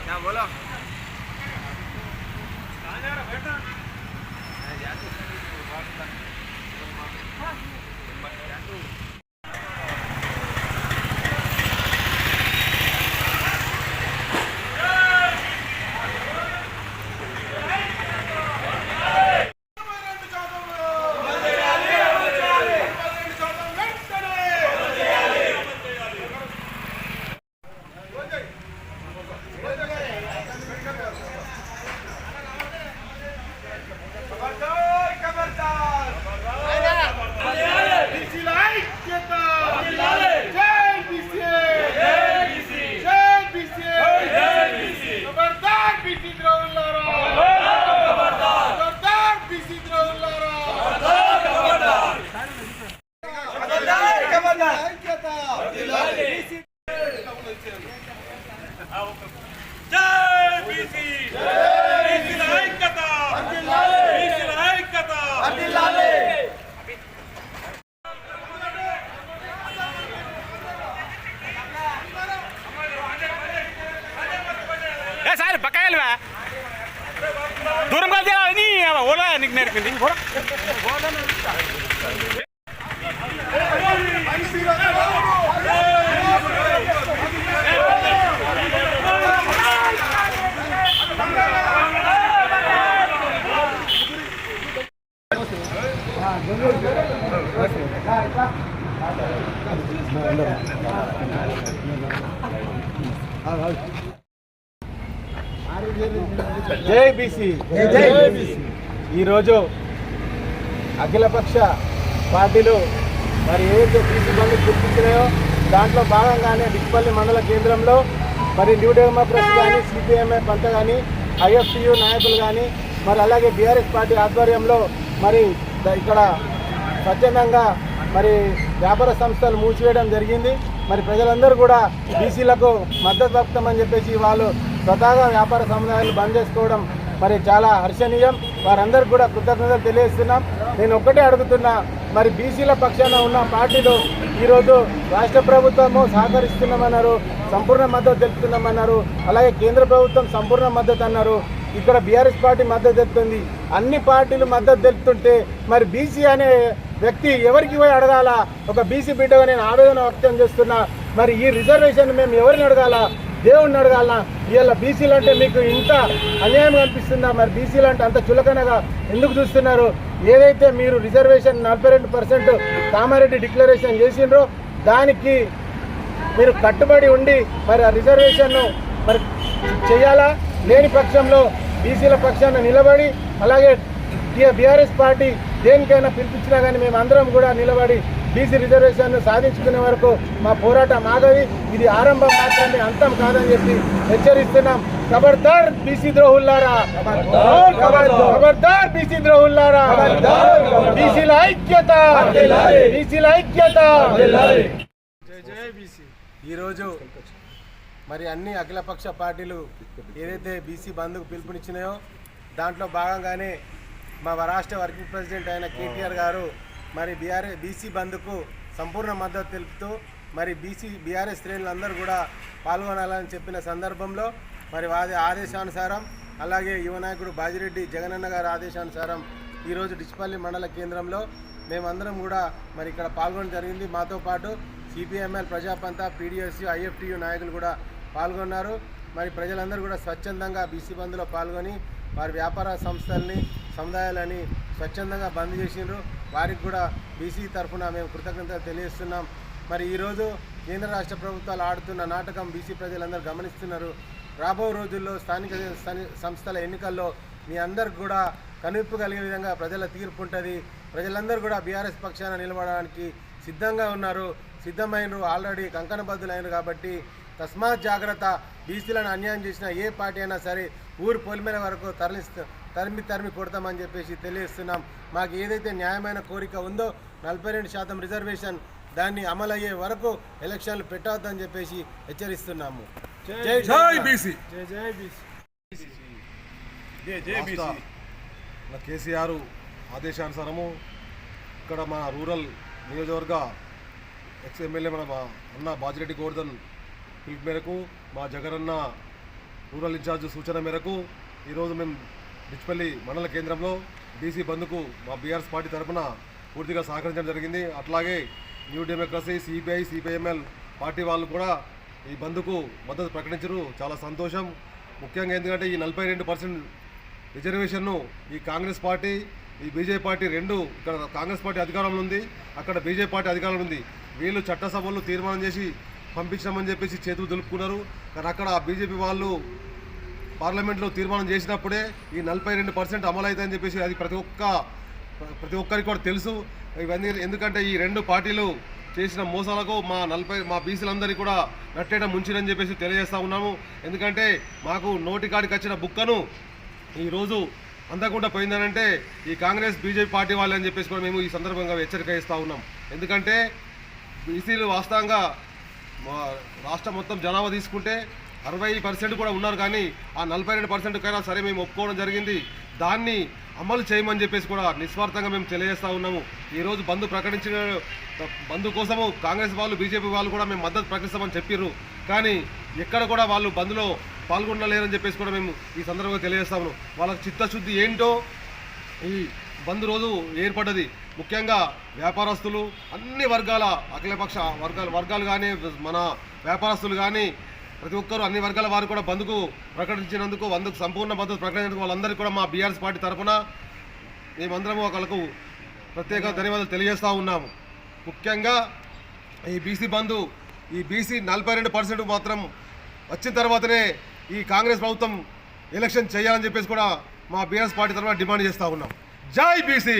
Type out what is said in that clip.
क्या बोलो సార్ బకాయలువా దూరం కలిసి ఓలా నీకు నేర్పింది జై బీసీ ఈరోజు అఖిలపక్ష పార్టీలు మరి ఏదైతే బీసీ బంధు గుర్తించినాయో దాంట్లో భాగంగానే డిచ్పల్లి మండల కేంద్రంలో మరి న్యూ డెమోక్రసీ కానీ సిపిఎంఐ పంట కానీ ఐఎఫ్టియు నాయకులు కానీ మరి అలాగే బీఆర్ఎస్ పార్టీ ఆధ్వర్యంలో మరి ఇక్కడ స్వచ్ఛందంగా మరి వ్యాపార సంస్థలు మూసివేయడం జరిగింది. మరి ప్రజలందరూ కూడా బీసీలకు మద్దతు పలుకుతామని చెప్పేసి వాళ్ళు స్వతహాగా వ్యాపార సముదాయాలు బంద్ చేసుకోవడం మరి చాలా హర్షణీయం. వారందరికీ కూడా కృతజ్ఞతలు తెలియజేస్తున్నాం. నేను ఒక్కటే అడుగుతున్నా, మరి బీసీల పక్షాన ఉన్న పార్టీలు ఈరోజు రాష్ట్ర ప్రభుత్వము సహకరిస్తున్నామన్నారు, సంపూర్ణ మద్దతు తెలుపుతున్నామన్నారు, అలాగే కేంద్ర ప్రభుత్వం సంపూర్ణ మద్దతు అన్నారు, ఇక్కడ బీఆర్ఎస్ పార్టీ మద్దతు తెలుపుతుంది. అన్ని పార్టీలు మద్దతు తెలుపుతుంటే మరి బీసీ అనే వ్యక్తి ఎవరికి పోయి అడగాల? ఒక బీసీ బిడ్డగా నేను ఆవేదన వ్యక్తం చేస్తున్నా. మరి ఈ రిజర్వేషన్ మేము ఎవరిని అడగాల? దేవుణ్ణి అడగాల? ఇవాళ బీసీలు అంటే మీకు ఇంత అన్యాయం అనిపిస్తుందా? మరి బీసీలు అంటే అంత చులకనగా ఎందుకు చూస్తున్నారు? ఏదైతే మీరు రిజర్వేషన్ 42% కామారెడ్డి డిక్లరేషన్ చేసిండ్రో దానికి మీరు కట్టుబడి ఉండి మరి ఆ రిజర్వేషన్ను మరి చేయాలా? లేని పక్షంలో బీసీల పక్షాన నిలబడి అలాగే బీఆర్ఎస్ పార్టీ దేనికైనా పిలిపించినా కానీ మేము అందరం కూడా నిలబడి బీసీ రిజర్వేషన్ను సాధించుకునే వరకు మా పోరాటం ఆగది. ఇది ఆరంభం మాత్రమే, అంతం కాదని చెప్పి హెచ్చరిస్తున్నాం. ఖబర్దార్ బీసీ ద్రోహుల్లారా, ఖబర్దార్ బీసీ ద్రోహుల్లారా, బీసీల ఐక్యత, బీసీల ఐక్యత. ఈరోజు మరి అన్ని అఖిలపక్ష పార్టీలు ఏదైతే బీసీ బంద్కు పిలుపునిచ్చినాయో దాంట్లో భాగంగానే మా రాష్ట్ర వర్కింగ్ ప్రెసిడెంట్ అయిన కేటీఆర్ గారు మరి బీసీ బంద్కు సంపూర్ణ మద్దతు తెలుపుతూ మరి బీఆర్ఎస్ శ్రేణులందరూ కూడా పాల్గొనాలని చెప్పిన సందర్భంలో మరి వారి ఆదేశానుసారం అలాగే యువ నాయకుడు బాజిరెడ్డి జగనన్న గారి ఆదేశానుసారం ఈరోజు డిచ్పల్లి మండల కేంద్రంలో మేమందరం కూడా మరి ఇక్కడ పాల్గొనడం జరిగింది. మాతో పాటు సిపిఎంఎల్ ప్రజాపంత పీడిఎస్యు ఐఎఫ్టియు నాయకులు కూడా పాల్గొన్నారు. మరి ప్రజలందరూ కూడా స్వచ్ఛందంగా బీసీ బంద్లో పాల్గొని వారి వ్యాపార సంస్థల్ని సముదాయాలని స్వచ్ఛందంగా బంద్ చేసిండ్రు. వారికి కూడా బీసీ తరఫున మేము కృతజ్ఞతలు తెలియజేస్తున్నాం. మరి ఈరోజు కేంద్ర రాష్ట్ర ప్రభుత్వాలు ఆడుతున్న నాటకం బీసీ ప్రజలందరూ గమనిస్తున్నారు. రాబో రోజుల్లో స్థానిక సంస్థల ఎన్నికల్లో మీ అందరికి కూడా కనువిప్పు కలిగే విధంగా ప్రజల తీర్పు ఉంటుంది. ప్రజలందరూ కూడా బీఆర్ఎస్ పక్షాన నిలబడడానికి సిద్ధంగా ఉన్నారు, సిద్ధమైనరు, ఆల్రెడీ కంకణబద్దులైనరు. కాబట్టి తస్మాత్ జాగ్రత్త. బీసీలను అన్యాయం చేసిన ఏ పార్టీ అయినా సరే ఊరు పొలిమేర వరకు తరిమి కొడతామని చెప్పేసి తెలియజేస్తున్నాం. మాకు ఏదైతే న్యాయమైన కోరిక ఉందో 42% రిజర్వేషన్ దాన్ని అమలయ్యే వరకు ఎలక్షన్లు పెట్టవద్దని చెప్పేసి హెచ్చరిస్తున్నాము. జై జై బీసీ, జై జై బీసీ, జై జై బీసీ. కేసీఆర్ ఆదేశానుసారము ఇక్కడ మా రూరల్ నియోజకవర్గ ఎక్స్ ఎమ్మెల్యే మా అన్న బాజిరెడ్డి గోవర్ధన్ పిలుపు మేరకు మా జగనన్న రూరల్ ఇన్ఛార్జ్ సూచన మేరకు ఈరోజు మేము డిచ్పల్లి మండల కేంద్రంలో బీసీ బంద్కు మా బీఆర్ఎస్ పార్టీ తరఫున పూర్తిగా సహకరించడం జరిగింది. అట్లాగే new democracy, CPI, CPIML party వాళ్ళు కూడా ఈ బంద్కు మద్దతు ప్రకటించారు. చాలా సంతోషం. ముఖ్యంగా ఎందుకంటే ఈ 42% రిజర్వేషన్ను ఈ కాంగ్రెస్ పార్టీ, ఈ బీజేపీ పార్టీ రెండు, ఇక్కడ కాంగ్రెస్ పార్టీ అధికారంలో ఉంది, అక్కడ బీజేపీ పార్టీ అధికారంలో ఉంది. వీళ్ళు చట్టసభల్లో తీర్మానం చేసి పంపించామని చెప్పేసి చేతులు దులుపుకున్నారు. కానీ అక్కడ బీజేపీ వాళ్ళు పార్లమెంట్లో తీర్మానం చేసినప్పుడే ఈ 42% అమలు అవుతాయని చెప్పేసి అది ప్రతి ఒక్కరికి కూడా తెలుసు. ఇవన్నీ ఎందుకంటే ఈ రెండు పార్టీలు చేసిన మోసాలకు మా బీసీలందరికీ కూడా నట్టేట ముంచిరని చెప్పేసి తెలియజేస్తూ ఉన్నాము. ఎందుకంటే మాకు నోటికాడికి వచ్చిన బుక్కను ఈరోజు అందకుండా పోయిందనంటే ఈ కాంగ్రెస్ బీజేపీ పార్టీ వాళ్ళని చెప్పేసి కూడా మేము ఈ సందర్భంగా హెచ్చరిక ఇస్తూ ఉన్నాం. ఎందుకంటే బీసీలు వాస్తవంగా రాష్ట్రం మొత్తం జనాభా తీసుకుంటే 60% కూడా ఉన్నారు. కానీ ఆ 42% కైనా సరే మేము ఒప్పుకోవడం జరిగింది. దాన్ని అమలు చేయమని చెప్పేసి కూడా నిస్వార్థంగా మేము తెలియజేస్తూ ఉన్నాము. ఈరోజు బంద్ కోసము కాంగ్రెస్ వాళ్ళు, బీజేపీ వాళ్ళు కూడా మేము మద్దతు ప్రకటిస్తామని చెప్పారు. కానీ ఎక్కడ కూడా వాళ్ళు బంద్లో పాల్గొనలేరని చెప్పేసి కూడా మేము ఈ సందర్భంగా తెలియజేస్తాము. వాళ్ళకి చిత్తశుద్ధి ఏంటో ఈ బంద్ రోజు ఏర్పడ్డది. ముఖ్యంగా వ్యాపారస్తులు, అన్ని వర్గాల అఖిలపక్ష వర్గాలు కానీ, మన వ్యాపారస్తులు కానీ, ప్రతి ఒక్కరు అన్ని వర్గాల వారు కూడా బంద్కు ప్రకటించినందుకు, బంద్కు సంపూర్ణ మద్దతు ప్రకటించినందుకు వాళ్ళందరికీ కూడా మా బీఆర్ఎస్ పార్టీ తరఫున మేమందరము ఒకళ్ళకు ప్రత్యేక ధన్యవాదాలు తెలియజేస్తూ ఉన్నాము. ముఖ్యంగా ఈ బీసీ బంధు, ఈ బీసీ 42% మాత్రం వచ్చిన తర్వాతనే ఈ కాంగ్రెస్ ప్రభుత్వం ఎలక్షన్ చేయాలని చెప్పేసి కూడా మా బీఆర్ఎస్ పార్టీ తరఫున డిమాండ్ చేస్తూ ఉన్నాం. జై బీసీ.